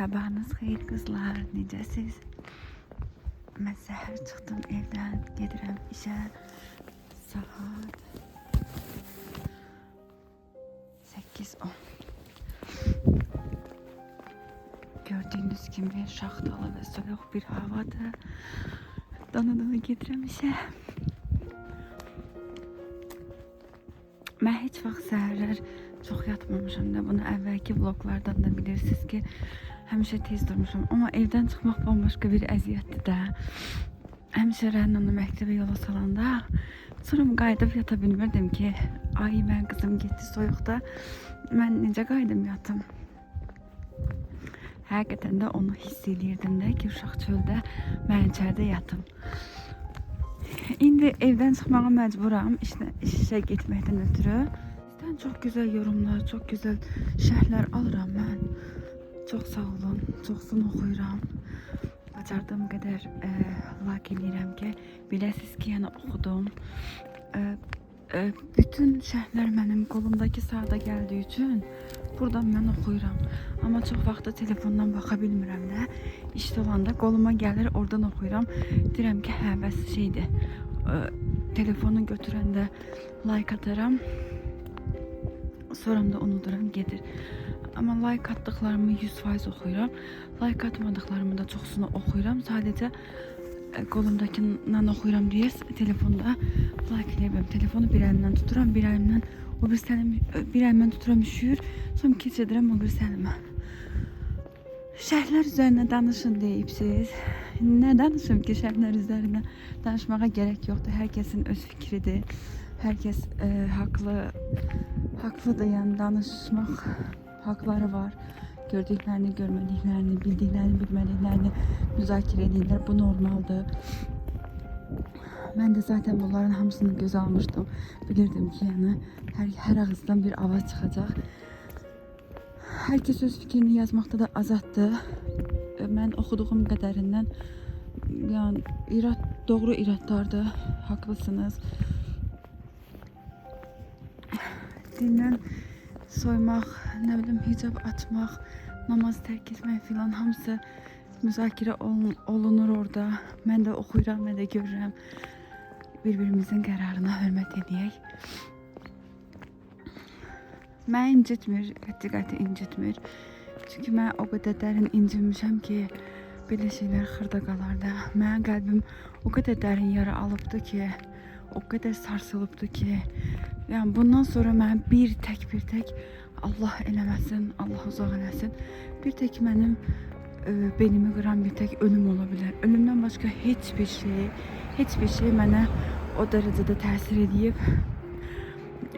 Sabahınız xeyir qızlar, necəsiz? Mən səhər çıxdım evdən, gedirəm işə. Saat 8:10. Gördüğünüz gibi şaxtalı və soyuq bir havadır. Dana gedirəm işə. Mən heç vaxt səhərlər çox yatmamışam da. Bunu əvvəlki vloglardan da bilirsiniz ki, həmişə tez durmuşam. Amma evdən çıxmaq bambaşqa bir əziyyətdir də. Həmişə Rənanı məktəbə yola salanda sonra qayıdıb yata bilmirdim ki, ay mən qızım getdi soyuqda. Mən necə qayıdım yatım? Həqiqətən də onu hiss edirdim də ki, uşaq çöldə, mən içəridə yatım. İndi evdən çıxmağa məcburam, işə getməkdən ötürü. Sizdən çox gözəl yorumlar, çox gözəl şərhlər alıram mən. Çox sağ olun, çoxsunu oxuyuram. Bacardığım qədər like edirəm ki, biləsiniz ki, yəni oxudum. Bütün şərhlər mənim qolumdakı sağda gəldiyi üçün buradan mən oxuyuram. Amma çox vaxtda telefondan baxa bilmirəm də. İşdə olanda qoluma gəlir, oradan oxuyuram. Deyirəm ki, hə, bəs şeydir. Telefonu götürəndə like ataram. Sonra da unuduram, gedir. Amma like atdıqlarımı 100% oxuyuram. Like atmadıqlarımı da çoxsunu oxuyuram. Sadəcə qolumdakindən oxuyuram deyə telefonda like eləmirəm. Telefonu bir əlimdən tuturam, bir əlimdən tuturam, üşüyür. Sonra keçirdirəm o bir əlimə. Şərhlər üzərinə danışın deyibsiz. Nə danışım ki, şərhlər üzərinə danışmağa gərək yoxdur. Hər kəsin öz fikridir. Hər kəs haqlıdır, yəni danışmaq haqları var. Gördüklərini, görmədiklərini, bildiklərini, bilmədiklərini müzakirə edirlər. Bu normaldır. Mən də zaten bunların hamısını göz almışdım. Bilirdim ki, yəni hər ağızdan bir avaz çıxacaq. Hər kəs öz fikrini yazmaqda da azaddır. Mən oxuduğum qədərindən, yəni doğru iradlardır, haqlısınız. Dindən soymaq, nə bilim hicab açmaq, namaz tərk etmək filan hamısı müzakirə olunur orada. Mən də oxuyuram, mən də görürəm. Bir-birimizin qərarına hörmət edək. Mən incitmir, qəti incitmir. Çünki mən o qədər dərin incinmişəm ki, belə şeylər xırda qalar da. Mənim qəlbim o qədər dərin yara alıbdı ki, o qədər sarsılıbdı ki, yəni bundan sonra mən bir tək Allah eləməsin, Allah uzaq eləsin. Bir tək mənim benimi qıran bir tək ölüm ola bilər. Ölümdən başqa heç bir şey mənə o dərəcədə təsir edib.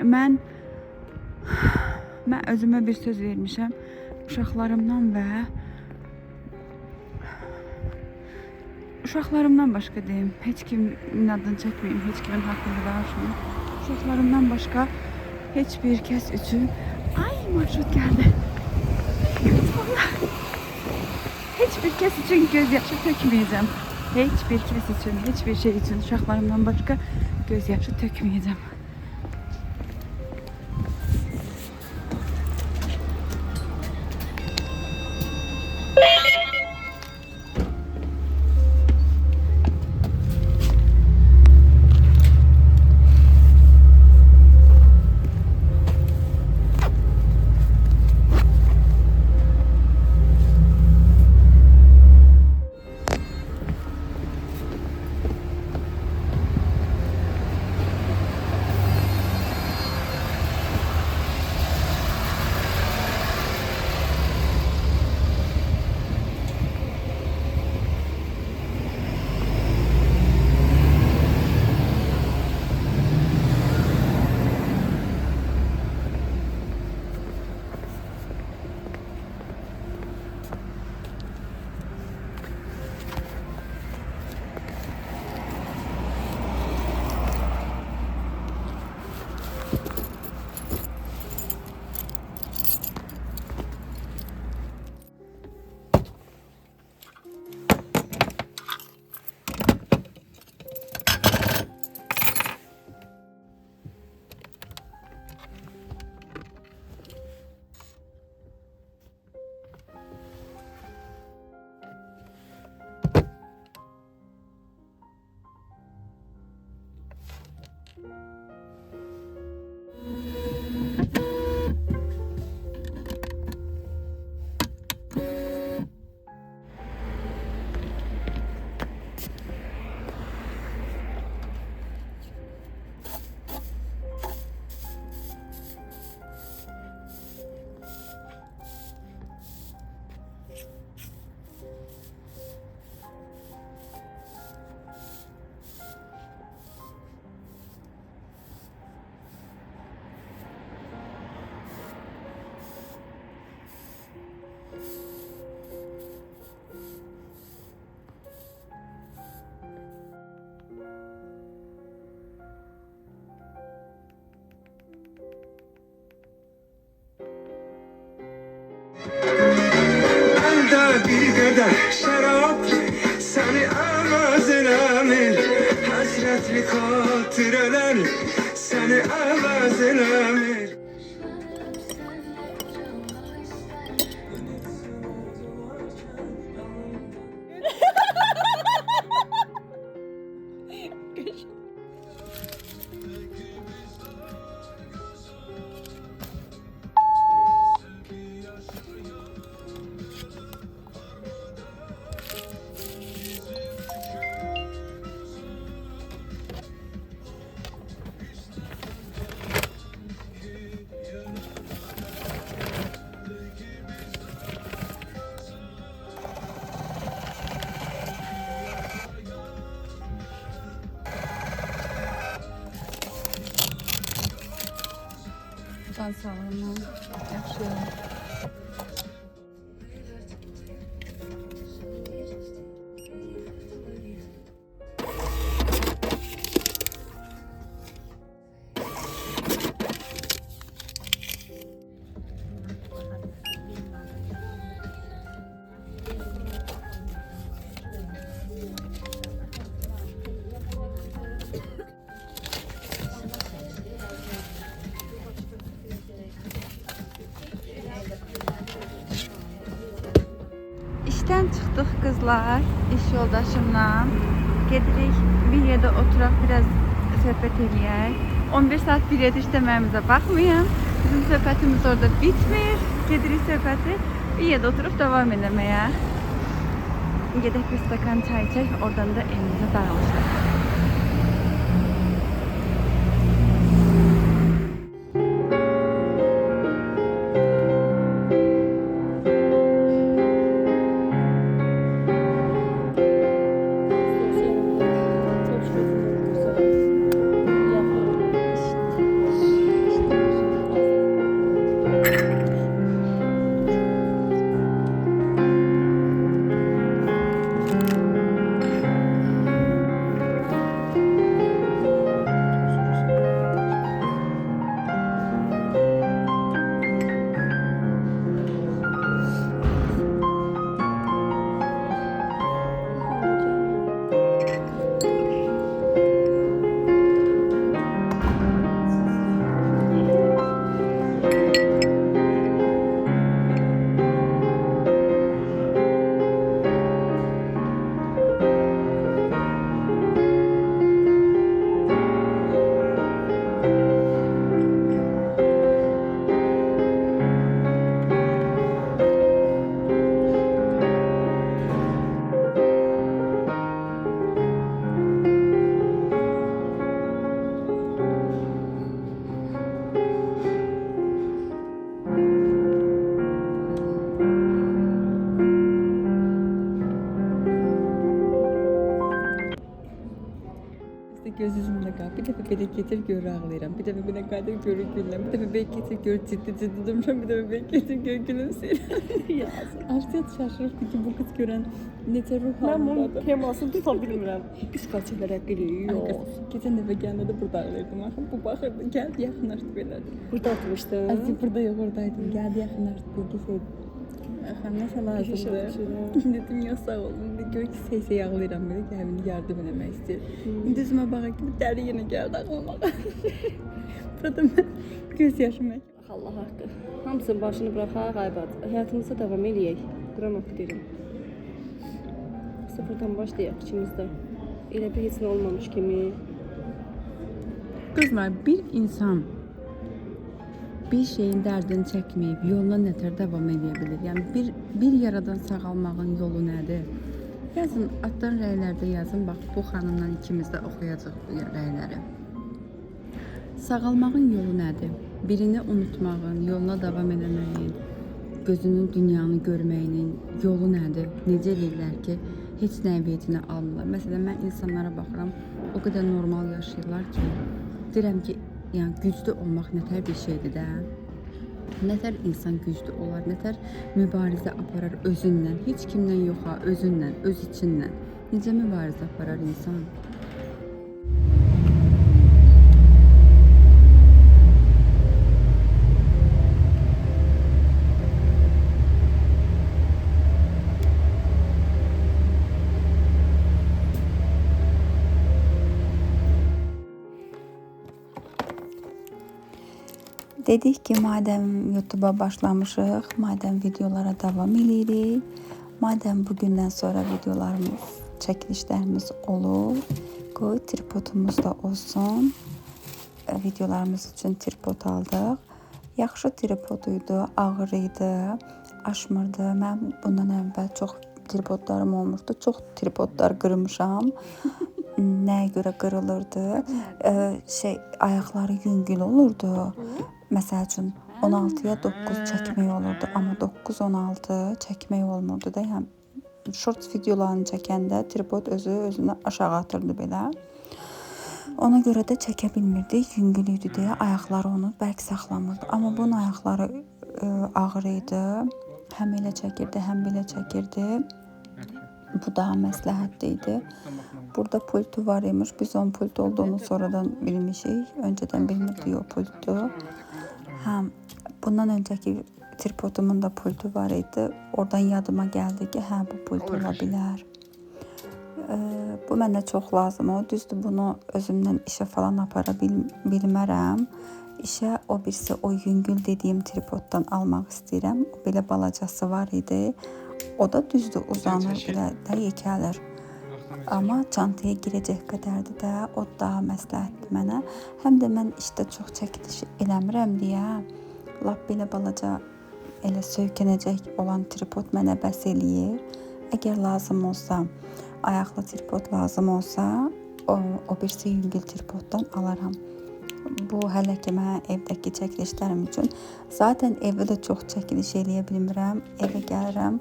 Mən özümə bir söz vermişəm. Uşaqlarımdan başqa deyim. Heç kimin adını çəkməyim, heç kimin haqqında danışmayım. Uşaqlarımdan başqa heç bir kəs üçün... Ay, marşrut gəldi. Heç bir kəs üçün göz yaşı tökməyəcəm. Heç bir kəs üçün, heç bir şey üçün uşaqlarımdan başqa göz yaşı tökməyəcəm. bir qədər şərab səni əvəz eləmir. Həsrətli xatirələr səni əvəz eləmir. Can sağlığına yaxşı. İşten çıktık kızlar, iş yoldaşımla. Gedirik bir yerde oturaq biraz söhbət eləyək. 11 saat bir yerde işləməyimizə baxmayın. Bizim söhbətimiz orada bitmir. Gedirik söhbəti bir yerde oturup devam eləməyə. Gedək bir stakan çay içək, oradan da evimizə dağılışıq. Göz yüzümdə qal. Bir dəfə belə getir gör ağlayıram. Bir dəfə belə qadir görür gülürəm. Bir dəfə belə getir gör ciddi durmuşam. Bir dəfə belə getir gör gülümsəyirəm. Artıq şaşırıbdı ki bu kız görən necə ruh Ben bunun halındadır. temasını tuta bilmirəm. Psikoçilərə gülüyor. Geçen dəfə gələndə də burada ağlayırdım. Axı bu baxırdı, gəldi yaxınlaşdı belədir. Burada oturmuşdum. Azı burada yox oradaydım. Gəldi yaxınlaşdı, geçirdi. Axı nəsə lazımdır. Dedim ya sağ olun. İndi gör ki sey ağlayıram belə gəlmini yardım eləmək istəyir. İndi üzümə baxır ki dəri yenə gəldi ağlıma. Burada mən göz yaşım Allah haqqı. Hamısının başını bıraxaq, aybat. Həyatımıza davam eləyək. Quran oxuyuram. Sıfırdan başlayaq ikimizdə. Elə bir heç nə olmamış kimi. Kızlar, bir insan bir şeyin dərdini çəkməyib yoluna nətər davam edə bilir? Yəni bir yaradan sağalmağın yolu nədir? Yazın, altdan rəylərdə yazın. Bax, bu xanımla ikimiz də oxuyacaq bu rəyləri. Sağalmağın yolu nədir? Birini unutmağın, yoluna davam etməyin, gözünün dünyanı görməyinin yolu nədir? Necə eləyirlər ki, heç nəyə vecinə almırlar? Məsələn, mən insanlara baxıram, o qədər normal yaşayırlar ki, deyirəm ki, yəni güclü olmaq nətər bir şeydir də. Nətər insan güclü olar, nətər mübarizə aparar özündən, heç kimdən yoxa, özündən, öz içindən. Necə mübarizə aparar insan? Dedik ki madem YouTube'a başlamışıq, madem videolara davam edirik, madem bugündən sonra videolarımız, çəkilişlərimiz olur, qoy tripodumuz da olsun. Videolarımız üçün tripod aldıq. Yaxşı tripoduydu, ağır idi, aşmırdı. Mən bundan əvvəl çox tripodlarım olmuşdu. Çox tripodlar qırmışam. Nəyə görə qırılırdı? Ayaqları yüngül olurdu. Məsəl üçün 16-ya 9 çəkmək olurdu, amma 9-16 çəkmək olmurdu da. Yəni short videolarını çəkəndə tripod özünü aşağı atırdı belə. Ona görə də çəkə bilmirdik, yüngül idi deyə ayaqları onu bərk saxlamırdı. Amma bunun ayaqları ağır idi. Həm elə çəkirdi, həm belə çəkirdi. Bu daha məsləhətli idi. Burada pultu var imiş. Biz onun pult olduğunu sonradan bilmişik. Öncədən bilmirdik o pultu. Həm bundan öncəki tripodumun da pultu var idi. Oradan yadıma gəldi ki, hə bu pult ola bilər. Bu mənə çox lazım o. Düzdür, bunu özümdən işə falan apara bilmərəm. İşə o birisi o yüngül dediyim tripoddan almaq istəyirəm. O belə balacası var idi. O da düzdür, uzanır, belə də yekəlir. Amma çantaya girəcək qədərdir də, o daha məsləhətdir mənə. Həm də mən işdə çox çəkiliş eləmirəm deyə, lap belə balaca elə söykənəcək olan tripod mənə bəs eləyir. Əgər lazım olsa, ayaqlı tripod lazım olsa, o birisi yüngül tripoddan alaram. Bu hələ ki mən evdəki çəkilişlərim üçün. Zaten evdə də çox çəkiliş eləyə bilmirəm. Evə gəlirəm.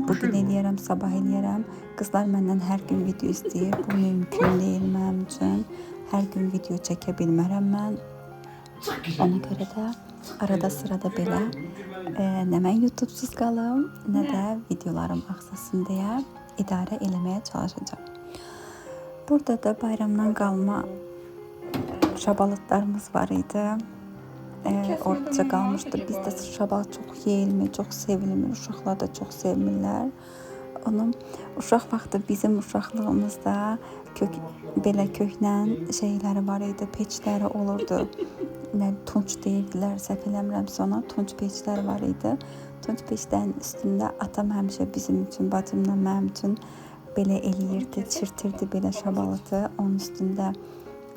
Bugün eləyərəm, sabah eləyərəm. Qızlar məndən hər gün video istəyir. Bu mümkün deyil mənim üçün. Hər gün video çəkə bilmərəm mən. Ona görə də arada sırada belə nə mən YouTube'suz qalım, nə də videolarım axsasın deyə idarə eləməyə çalışacağam. Burada da bayramdan qalma şabalıtlarımız var idi. Ortaca qalmışdı. Bizdə şabalıt çox yeyilmir, çox sevilmir. Uşaqlar da çox sevmirlər. Onun uşaq vaxtı bizim uşaqlığımızda belə köhnən şeyləri var idi, peçləri olurdu. Tunç deyirdilər, səhv eləmirəmsə ona, tunç peçləri var idi. Tunç peçlərin üstündə atam həmişə bizim üçün, bacımla mənim üçün belə eləyirdi, çirtirdi belə şabalıtı. Onun üstündə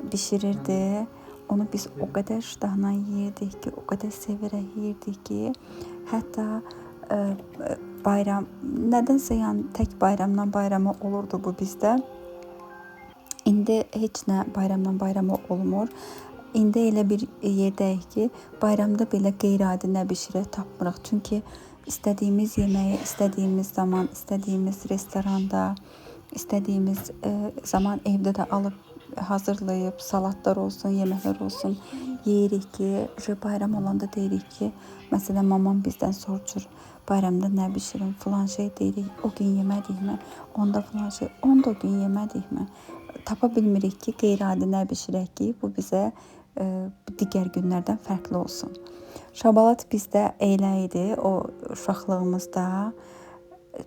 bişirirdi. Onu biz o qədər iştahla yeyirdik ki, o qədər severək yeyirdik ki, hətta bayram, nədənsə yəni tək bayramdan bayrama olurdu bu bizdə. İndi heç nə bayramdan bayrama olmur. İndi elə bir yerdəyik ki, bayramda belə qeyri-adi nə bişirək tapmırıq. Çünki istədiyimiz yeməyi istədiyimiz zaman, istədiyimiz restoranda, istədiyimiz zaman evdə də alıb hazırlayıb, salatlar olsun, yeməklər olsun yeyirik ki, bayram olanda deyirik ki, məsələn mamam bizdən soruşur, bayramda nə bişirim, filan şey deyirik, o gün yemədikmi, onda filan şey, onda o gün yemədikmi, tapa bilmirik ki, qeyri-adi nə bişirək ki, bu bizə digər günlərdən fərqli olsun. Şabalat bizdə elə idi, o uşaqlığımızda.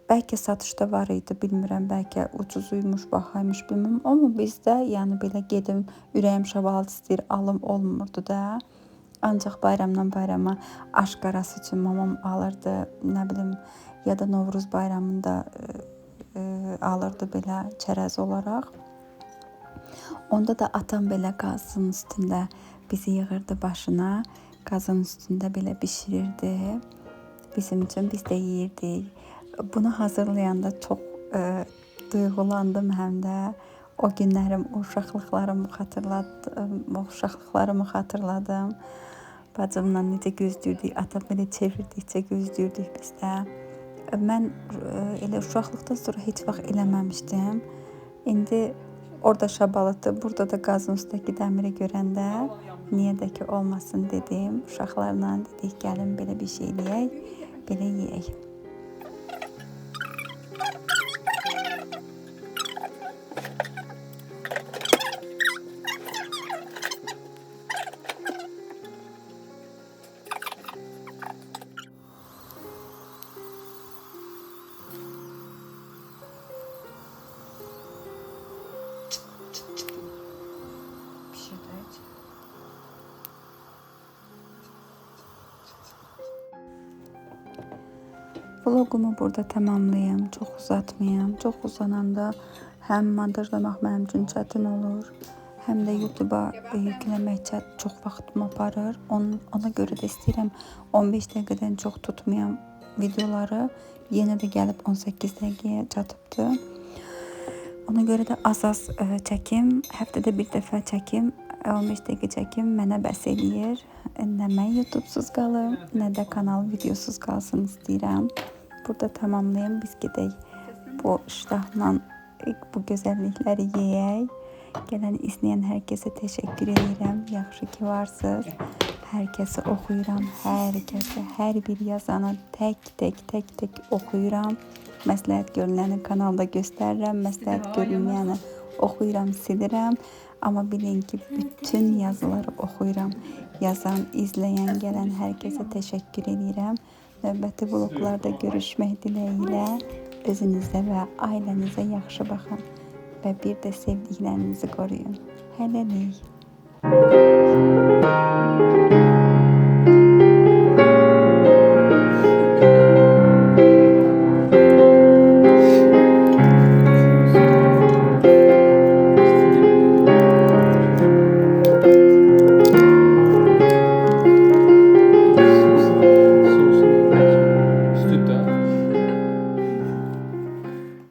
Bəlkə satışda var idi, bilmirəm, bəlkə ucuzuymuş, baxaymış, bilmirəm. Amma bizdə, yəni belə gedim, ürəyim şabalat istəyir, alım olmurdu da. Ancaq bayramdan bayrama aşqarası üçün mamam alırdı, nə bilim, ya da Novruz bayramında alırdı belə çərəz olaraq. Onda da atam belə qazın üstündə bizi yığırdı başına, qazın üstündə belə bişirirdi. Bizim üçün biz də yeyirdik. Bunu hazırlayanda çox duyğulandım həm də. O günlərim, o uşaqlıqlarımı xatırladım. Bacımla necə gözləyirdik, atam belə çevirdikcə gözləyirdik biz də. Mən elə uşaqlıqdan sonra heç vaxt eləməmişdim. İndi orada şabalıtı, burada da qazın üstəki dəmiri görəndə niyə də ki olmasın dedim. Uşaqlarla dedik, gəlin belə bir şey eləyək, belə yeyək. Vlogumu burada tamamlayım. Çox uzatmayım. Çox uzananda həm montajlamaq mənim üçün çətin olur, həm də YouTube-a yükləmək çox vaxtımı aparır. Ona görə də istəyirəm 15 dəqiqədən çox tutmayan videoları yenə də gəlib 18 dəqiqəyə çatıbdı. Ona görə də az çəkim, həftədə bir dəfə çəkim, 15 dəqiqə çəkim mənə bəs eləyir. Nə mən YouTube-suz qalım, nə də kanal videosuz qalsın istəyirəm. Burada tamamlayım, biz gedək bu iştahla bu gözəllikləri yeyək. Gələn izləyən hər kəsə təşəkkür edirəm. Yaxşı ki varsınız. Hər kəsi oxuyuram, hər kəsi, hər bir yazanı tək oxuyuram. Məsləhət görüləni kanalda göstərirəm, məsləhət görülməyəni oxuyuram, silirəm. Amma bilin ki, bütün yazıları oxuyuram. Yazan, izləyən, gələn hər kəsə təşəkkür edirəm. Növbəti vloglarda görüşmək diləyilə. Özünüzə və ailənizə yaxşı baxın və bir də sevdiklərinizi qoruyun. Hələlik.